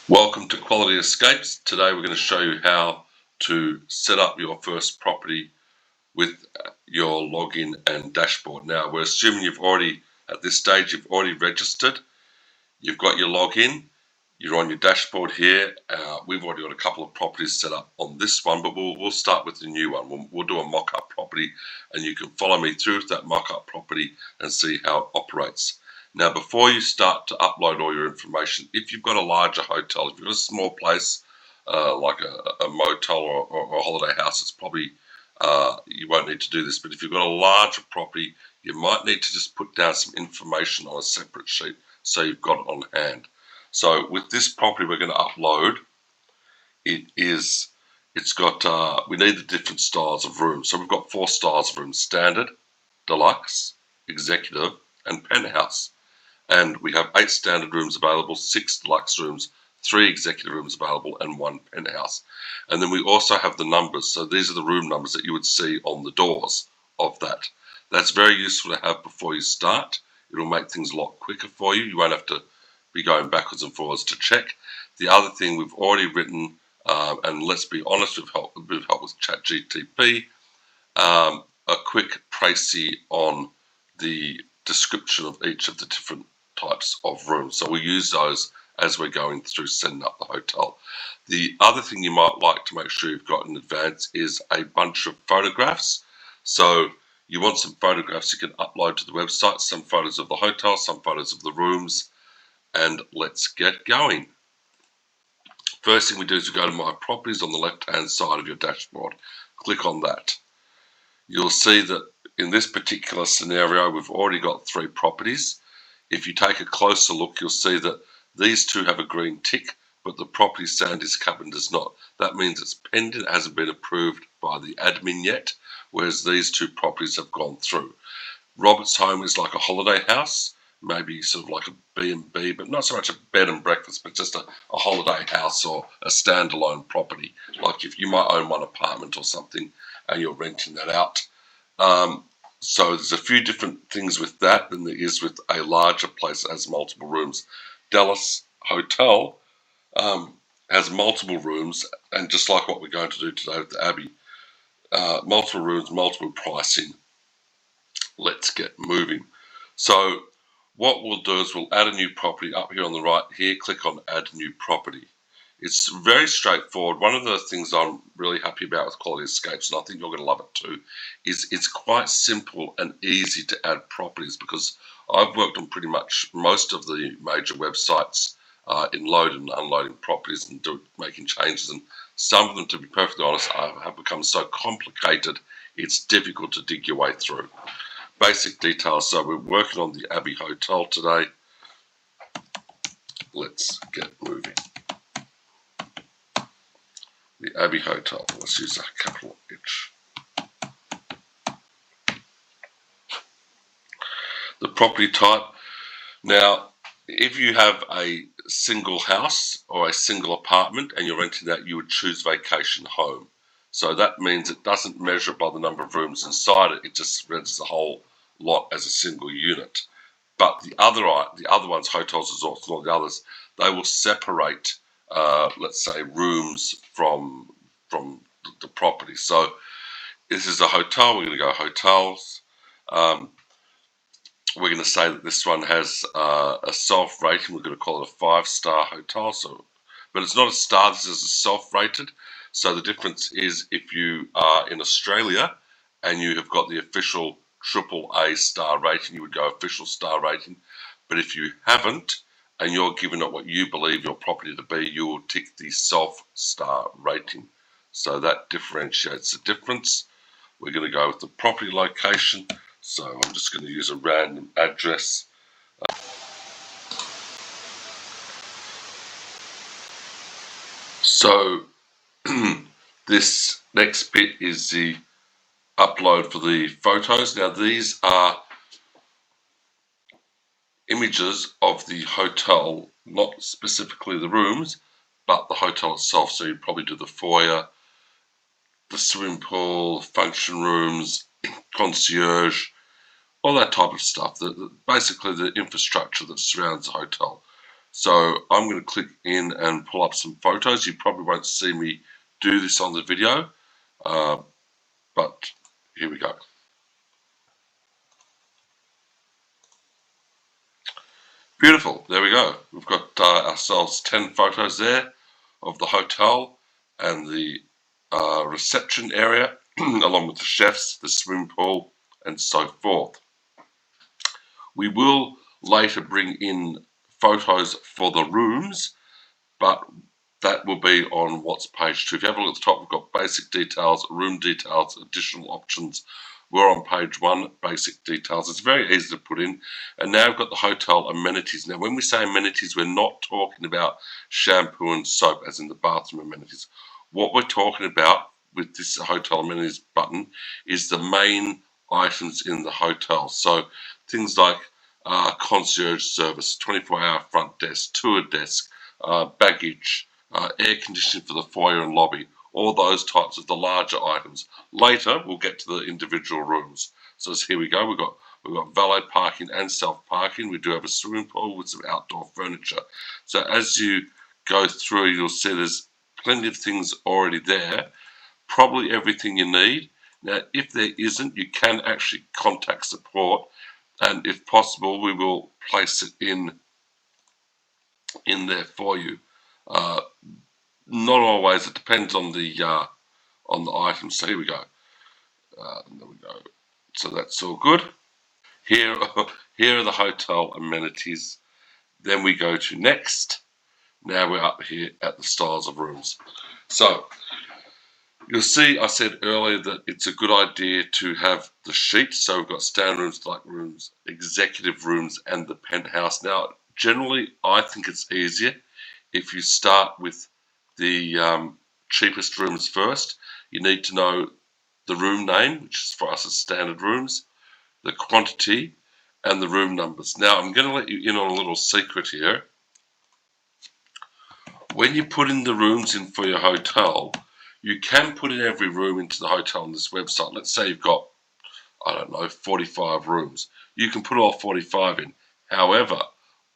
Welcome to Quality Escapes. Today we're going to show you how to set up your first property with your login and dashboard. Now we're assuming at this stage you've already registered, you've got your login, you're on your dashboard here. We've already got a couple of properties set up on this one, but we'll start with the new one. We'll do a mock-up property and you can follow me through that mock-up property and see how it operates. Now, before you start to upload all your information, if you've got a larger hotel, if you've got a small place like a motel or a holiday house, it's probably, you won't need to do this. But if you've got a larger property, you might need to just put down some information on a separate sheet so you've got it on hand. So with this property we're going to upload, we need the different styles of rooms. So we've got 4 styles of rooms: standard, deluxe, executive, and penthouse. And we have 8 standard rooms available, 6 deluxe rooms, 3 executive rooms available, and 1 penthouse. And then we also have the numbers. So these are the room numbers that you would see on the doors of that. That's very useful to have before you start. It'll make things a lot quicker for you. You won't have to be going backwards and forwards to check. The other thing we've already written, and let's be honest, we've helped with ChatGTP, a quick précis on the description of each of the different types of rooms. So we use those as we're going through setting up the hotel. The other thing you might like to make sure you've got in advance is a bunch of photographs. So you want some photographs you can upload to the website, some photos of the hotel, some photos of the rooms, and let's get going. First thing we do is we go to My Properties on the left-hand side of your dashboard. Click on that. You'll see that in this particular scenario, we've already got 3 properties. If you take a closer look, you'll see that these 2 have a green tick, but the property Sandy's Cabin does not. That means it's pending, it hasn't been approved by the admin yet, whereas these 2 properties have gone through. Robert's Home is like a holiday house, maybe sort of like a B&B, but not so much a bed and breakfast, but just a holiday house or a standalone property. Like if you might own one apartment or something and you're renting that out. So there's a few different things with that than there is with a larger place that has multiple rooms. Dallas Hotel has multiple rooms, and just like what we're going to do today with the Abbey, multiple rooms, multiple pricing. Let's get moving. So what we'll do is we'll add a new property up here on the right here. Click on Add New Property. It's very straightforward. One of the things I'm really happy about with Quality Escapes, and I think you're going to love it too, is it's quite simple and easy to add properties, because I've worked on pretty much most of the major websites in loading and unloading properties and making changes, and some of them, to be perfectly honest, have become so complicated it's difficult to dig your way through. Basic details. So we're working on the Abbey Hotel today. Let's get moving. The Abbey Hotel. Let's use a capital H. The property type. Now, if you have a single house or a single apartment and you're renting that, you would choose vacation home. So that means it doesn't measure by the number of rooms inside it. It just rents the whole lot as a single unit. But the other ones, hotels, resorts, and all the others, they will separate, let's say, rooms from the property. So this is a hotel. We're going to go hotels. We're going to say that this one has a self-rating. We're going to call it a 5-star hotel. But it's not a star. This is a self-rated. So the difference is if you are in Australia and you have got the official AAA star rating, you would go official star rating. But if you haven't and you're giving it what you believe your property to be, you will tick the self-star rating. So that differentiates the difference. We're going to go with the property location. So I'm just going to use a random address. So this next bit is the upload for the photos. Now these are images of the hotel, not specifically the rooms, but the hotel itself. So you probably do the foyer, the swimming pool, function rooms, concierge, all that type of stuff, basically the infrastructure that surrounds the hotel. So I'm going to click in and pull up some photos. You probably won't see me do this on the video, but here we go. Beautiful, there we go. We've got ourselves 10 photos there of the hotel and the reception area, along with the chefs, the swimming pool, and so forth. We will later bring in photos for the rooms, but that will be on what's page 2. If you have a look at the top, we've got basic details, room details, additional options. We're on page 1, basic details. It's very easy to put in. And now we've got the hotel amenities. Now, when we say amenities, we're not talking about shampoo and soap, as in the bathroom amenities. What we're talking about with this hotel amenities button is the main items in the hotel. So things like concierge service, 24-hour front desk, tour desk, baggage, air conditioning for the foyer and lobby, all those types of the larger items. Later, we'll get to the individual rooms. So here we go. We've got valet parking and self-parking. We do have a swimming pool with some outdoor furniture. So as you go through, you'll see there's plenty of things already there. Probably everything you need. Now, if there isn't, you can actually contact support, and if possible, we will place it in there for you. Uh, Not always. It depends on the item. So here we go. There we go. So that's all good. Here, here are the hotel amenities. Then we go to next. Now we're up here at the styles of rooms. So you'll see I said earlier that it's a good idea to have the sheets. So we've got standard rooms, deluxe rooms, executive rooms, and the penthouse. Now, generally, I think it's easier if you start with the cheapest rooms first. You need to know the room name, which is for us as standard rooms, the quantity, and the room numbers. Now, I'm going to let you in on a little secret here. When you put in the rooms in for your hotel, you can put in every room into the hotel on this website. Let's say you've got, I don't know, 45 rooms. You can put all 45 in. However,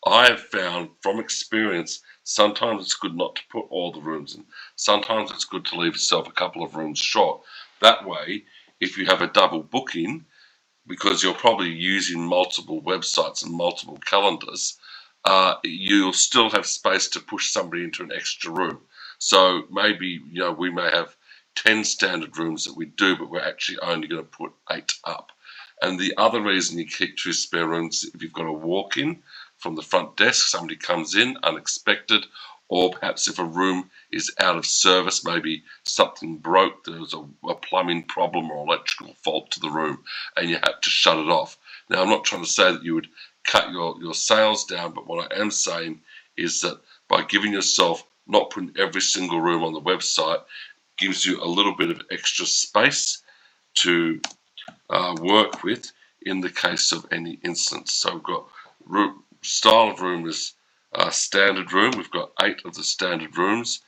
I have found from experience, sometimes it's good not to put all the rooms in. Sometimes it's good to leave yourself a couple of rooms short. That way, if you have a double booking, because you're probably using multiple websites and multiple calendars, you'll still have space to push somebody into an extra room. So maybe, we may have 10 standard rooms that we do, but we're actually only going to put 8 up. And the other reason you keep 2 spare rooms, if you've got a walk-in from the front desk, somebody comes in unexpected, or perhaps if a room is out of service, maybe something broke, there was a plumbing problem or electrical fault to the room, and you had to shut it off. Now, I'm not trying to say that you would cut your sales down, but what I am saying is that by giving yourself, not putting every single room on the website, gives you a little bit of extra space to work with in the case of any instance. So we've got style of room is standard room. We've got 8 of the standard rooms.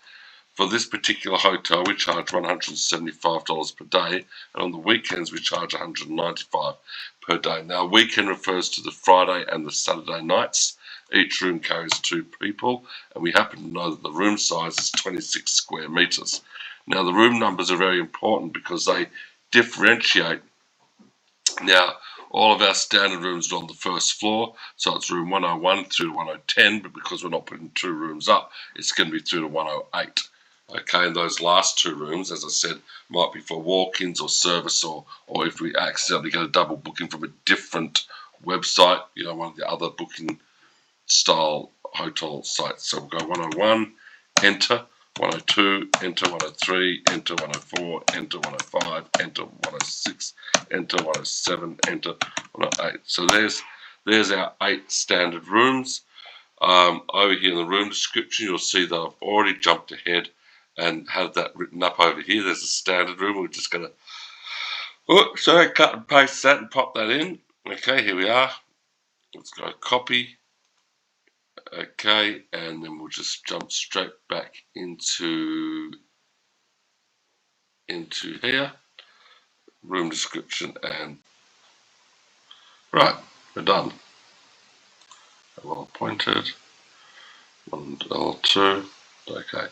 For this particular hotel, we charge $175 per day, and on the weekends we charge $195 per day. Now, weekend refers to the Friday and the Saturday nights. Each room carries 2 people, and we happen to know that the room size is 26 square meters. Now, the room numbers are very important because they differentiate. Now, all of our standard rooms are on the first floor, so it's room 101 through to 110, but because we're not putting 2 rooms up, it's going to be through to 108. Okay, and those last 2 rooms, as I said, might be for walk-ins or service, or if we accidentally get a double booking from a different website, one of the other booking style hotel sites. So we'll go 101, enter, 102, enter 103, enter 104, enter 105, enter 106, enter 107, enter 108. So there's our 8 standard rooms. Over here in the room description, you'll see that I've already jumped ahead and have that written up over here. There's a standard room. We're just going to cut and paste that and pop that in. Okay, here we are. Let's go copy. Okay, and then we'll just jump straight back into here. Room description, and right, we're done. Well pointed. And L2. Okay.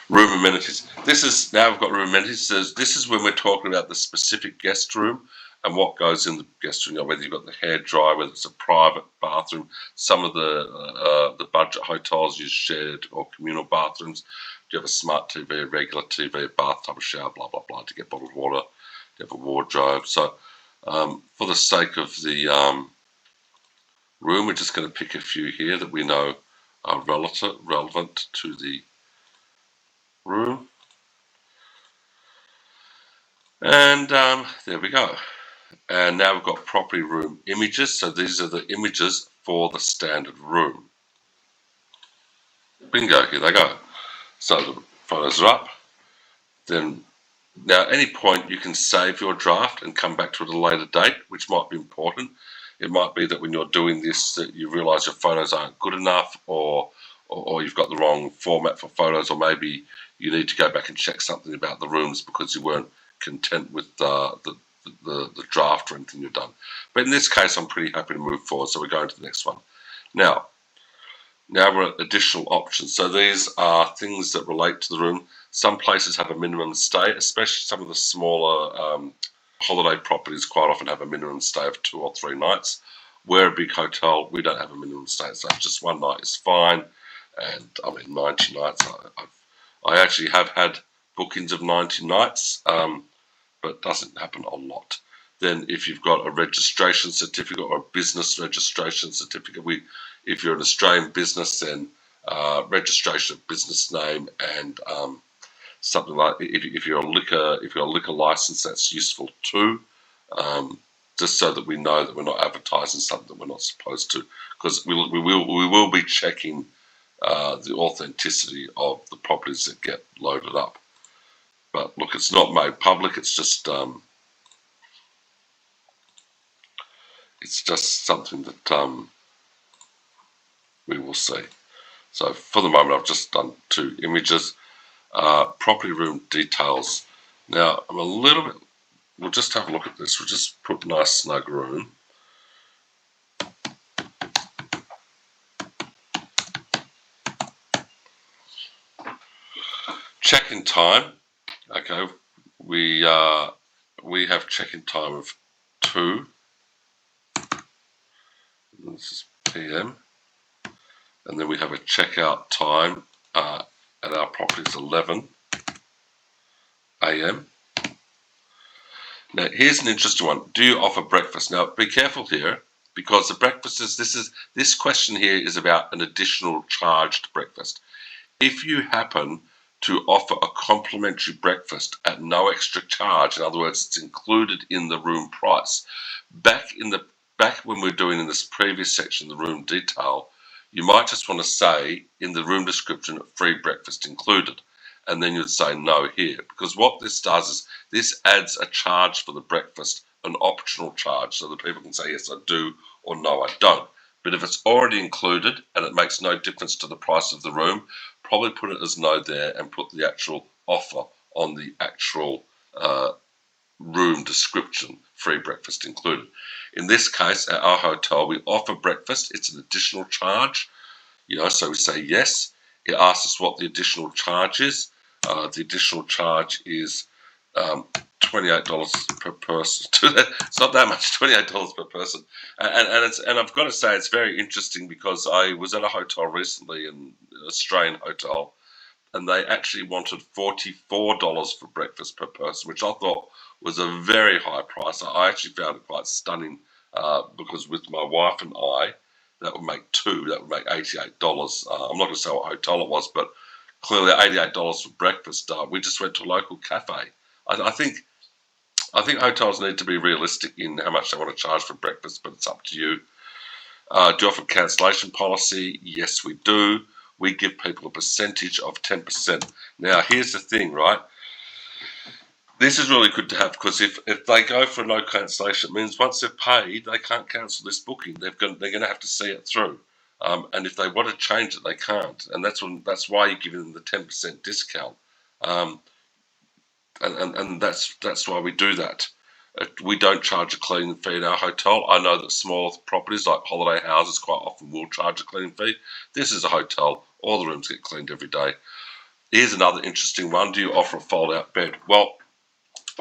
Room amenities. This is, now we've got room amenities. This is when we're talking about the specific guest room and what goes in the guest room. You know, whether you've got the hairdryer, whether it's a private bathroom. Some of the budget hotels use shared or communal bathrooms. Do you have a smart TV, a regular TV, a bathtub, a shower, blah blah blah? To get bottled water. Do you have a wardrobe? So, for the sake of the room, we're just going to pick a few here that we know are relevant to the room. And there we go. And now we've got property room images. So these are the images for the standard room. Bingo, here they go. So the photos are up. Then now at any point you can save your draft and come back to it at a later date, which might be important. It might be that when you're doing this that you realise your photos aren't good enough, or you've got the wrong format for photos, or maybe you need to go back and check something about the rooms because you weren't content with the draft or anything you've done. But in this case, I'm pretty happy to move forward. So we're going to the next one. Now we're at additional options. So these are things that relate to the room. Some places have a minimum stay, especially some of the smaller holiday properties quite often have a minimum stay of 2 or 3 nights. We're a big hotel, we don't have a minimum stay, so just 1 night is fine. And I mean, 90 nights, I actually have had bookings of 90 nights, but it doesn't happen a lot. Then if you've got a registration certificate or a business registration certificate, if you're an Australian business, then registration of business name and something like, if you're a liquor license, that's useful too. Just so that we know that we're not advertising something that we're not supposed to, because we will be checking the authenticity of the properties that get loaded up. But look, it's not made public. It's just something that we will see. So for the moment, I've just done 2 images. Property room details. Now I'm a little bit. We'll just have a look at this. We'll just put nice snug room. Check-in time. Okay, we have check-in time of 2. This is PM, and then we have a checkout time at our property is 11 AM. Now here's an interesting one. Do you offer breakfast? Now be careful here, because the breakfast is this question here is about an additional charged breakfast. If you happen to offer a complimentary breakfast at no extra charge, in other words, it's included in the room price. Back when we're doing in this previous section, the room detail, you might just want to say in the room description, free breakfast included, and then you'd say no here, because what this does is this adds a charge for the breakfast, an optional charge, so that people can say yes I do or no I don't. But if it's already included and it makes no difference to the price of the room, probably put it as no there and put the actual offer on the actual room description, free breakfast included. In this case, at our hotel, we offer breakfast. It's an additional charge, so we say yes. It asks us what the additional charge is. The additional charge is $28 per person. It's not that much, $28 per person. And I've got to say, it's very interesting, because I was at a hotel recently, an Australian hotel, and they actually wanted $44 for breakfast per person, which I thought was a very high price. I actually found it quite stunning, because with my wife and I, that would make $88. I'm not going to say what hotel it was, but clearly $88 for breakfast. We just went to a local cafe. I think hotels need to be realistic in how much they want to charge for breakfast, but it's up to you. Do you offer cancellation policy? Yes, we do. We give people a percentage of 10%. Now, here's the thing, right? This is really good to have, because if they go for no cancellation, it means once they've paid, they can't cancel this booking. They're going to have to see it through. And if they want to change it, they can't. And that's why you're giving them the 10% discount. And that's why we do that. We don't charge a cleaning fee in our hotel. I know that smaller properties like holiday houses quite often will charge a cleaning fee. This is a hotel. All the rooms get cleaned every day. Here's another interesting one. Do you offer a fold-out bed? Well,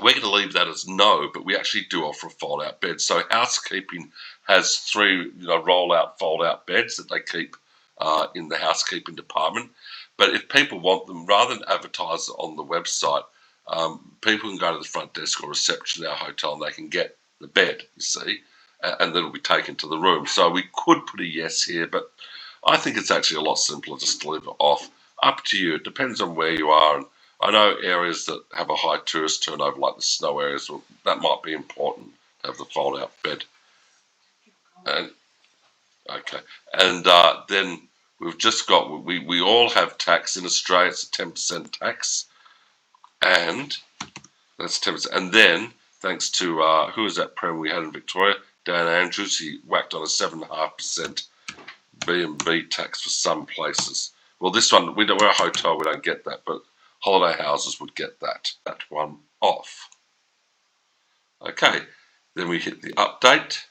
we're going to leave that as no, but we actually do offer a fold-out bed. So housekeeping has three roll-out, fold-out beds that they keep in the housekeeping department. But if people want them, rather than advertise it on the website, people can go to the front desk or reception at our hotel and they can get the bed, you see, and then it'll be taken to the room. So we could put a yes here, but I think it's actually a lot simpler just to leave it off. Up to you. It depends on where you are. And I know areas that have a high tourist turnover, like the snow areas, that might be important to have the fold-out bed. And okay, and then we've just got we all have tax in Australia. It's a 10% tax, and that's 10%. And then thanks to who was that prem we had in Victoria, Dan Andrews, he whacked on a 7.5% B&B tax for some places. Well, this one we're a hotel, we don't get that, but holiday houses would get that one off. Okay, then we hit the update,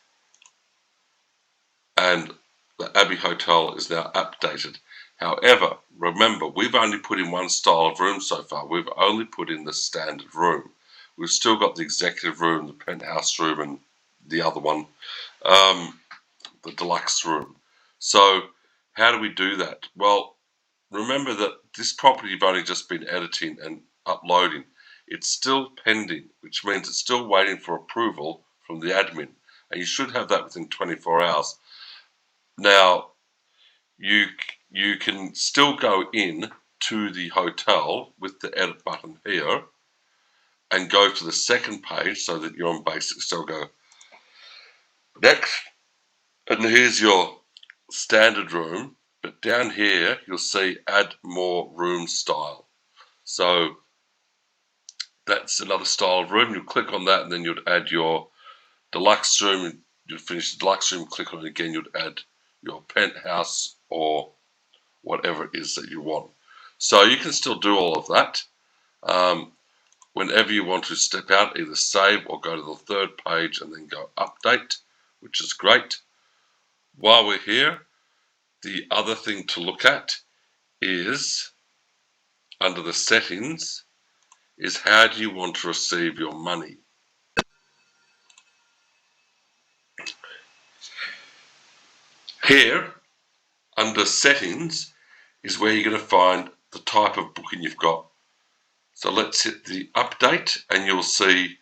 and the Abbey Hotel is now updated. However, remember, we've only put in one style of room so far. We've only put in the standard room. We've still got the executive room, the penthouse room, and the other one, the deluxe room. So how do we do that? Well, remember that this property you've only just been editing and uploading. It's still pending, which means it's still waiting for approval from the admin, and you should have that within 24 hours. Now, you can still go in to the hotel with the edit button here and go to the second page so that you're on basic. So go next, and here's your standard room, but down here you'll see add more room style. So that's another style of room. You'll click on that and then you'd add your deluxe room. You'd finish the deluxe room, click on it again, you'd add your penthouse or whatever it is that you want. So you can still do all of that. Whenever you want to step out, either save or go to the third page and then go update, which is great. While we're here, the other thing to look at is under the settings is how do you want to receive your money. Here, under settings, is where you're going to find the type of booking you've got. So let's hit the update and you'll see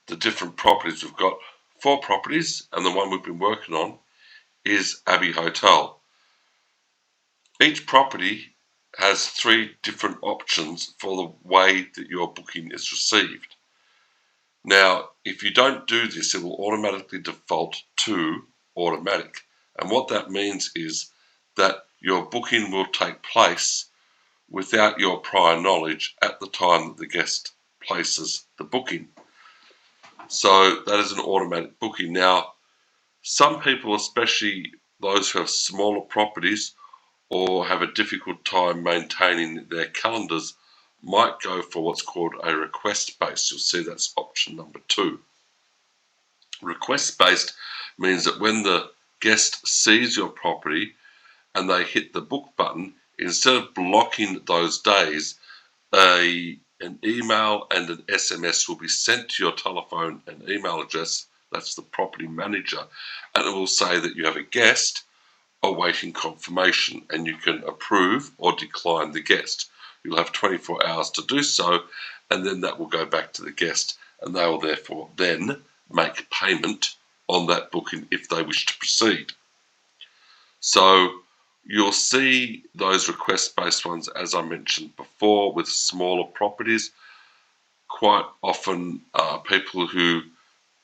the different properties. We've got 4 properties and the one we've been working on is Abbey Hotel. Each property has 3 different options for the way that your booking is received. Now, if you don't do this, it will automatically default to automatic. And what that means is that your booking will take place without your prior knowledge at the time that the guest places the booking. So that is an automatic booking. Now, some people, especially those who have smaller properties or have a difficult time maintaining their calendars, might go for what's called a request based. You'll see that's option number 2. Request based means that when the guest sees your property and they hit the book button, instead of blocking those days, an email and an SMS will be sent to your telephone and email address. That's the property manager, and it will say that you have a guest awaiting confirmation, and you can approve or decline the guest. You'll have 24 hours to do so, and then that will go back to the guest, and they will therefore then make payment on that booking if they wish to proceed. So you'll see those request-based ones, as I mentioned before, with smaller properties. Quite often people who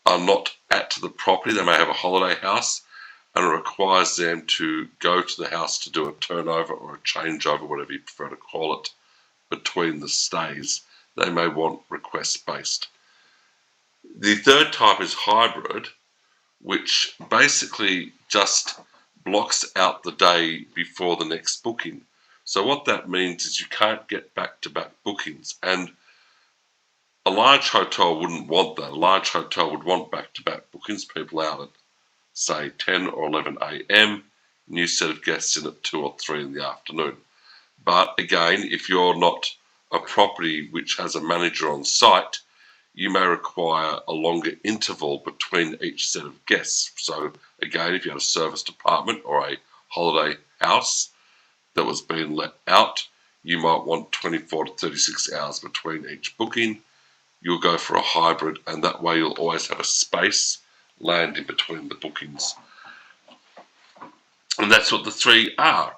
are not at the property, they may have a holiday house and it requires them to go to the house to do a turnover or a changeover, whatever you prefer to call it, between the stays. They may want request-based. The third type is hybrid, which basically just blocks out the day before the next booking. So what that means is you can't get back-to-back bookings. And A large hotel wouldn't want that. A large hotel would want back-to-back bookings, people out at, say, 10 or 11 a.m., new set of guests in at 2 or 3 in the afternoon. But again, if you're not a property which has a manager on site, you may require a longer interval between each set of guests. So again, if you had a serviced apartment or a holiday house that was being let out, you might want 24 to 36 hours between each booking. You'll go for a hybrid, and that way you'll always have a space landing between the bookings. And that's what the three are.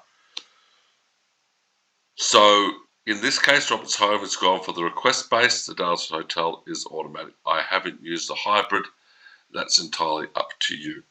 So in this case, Robert's Home has gone for the request base. The Daylesford Hotel is automatic. I haven't used the hybrid. That's entirely up to you.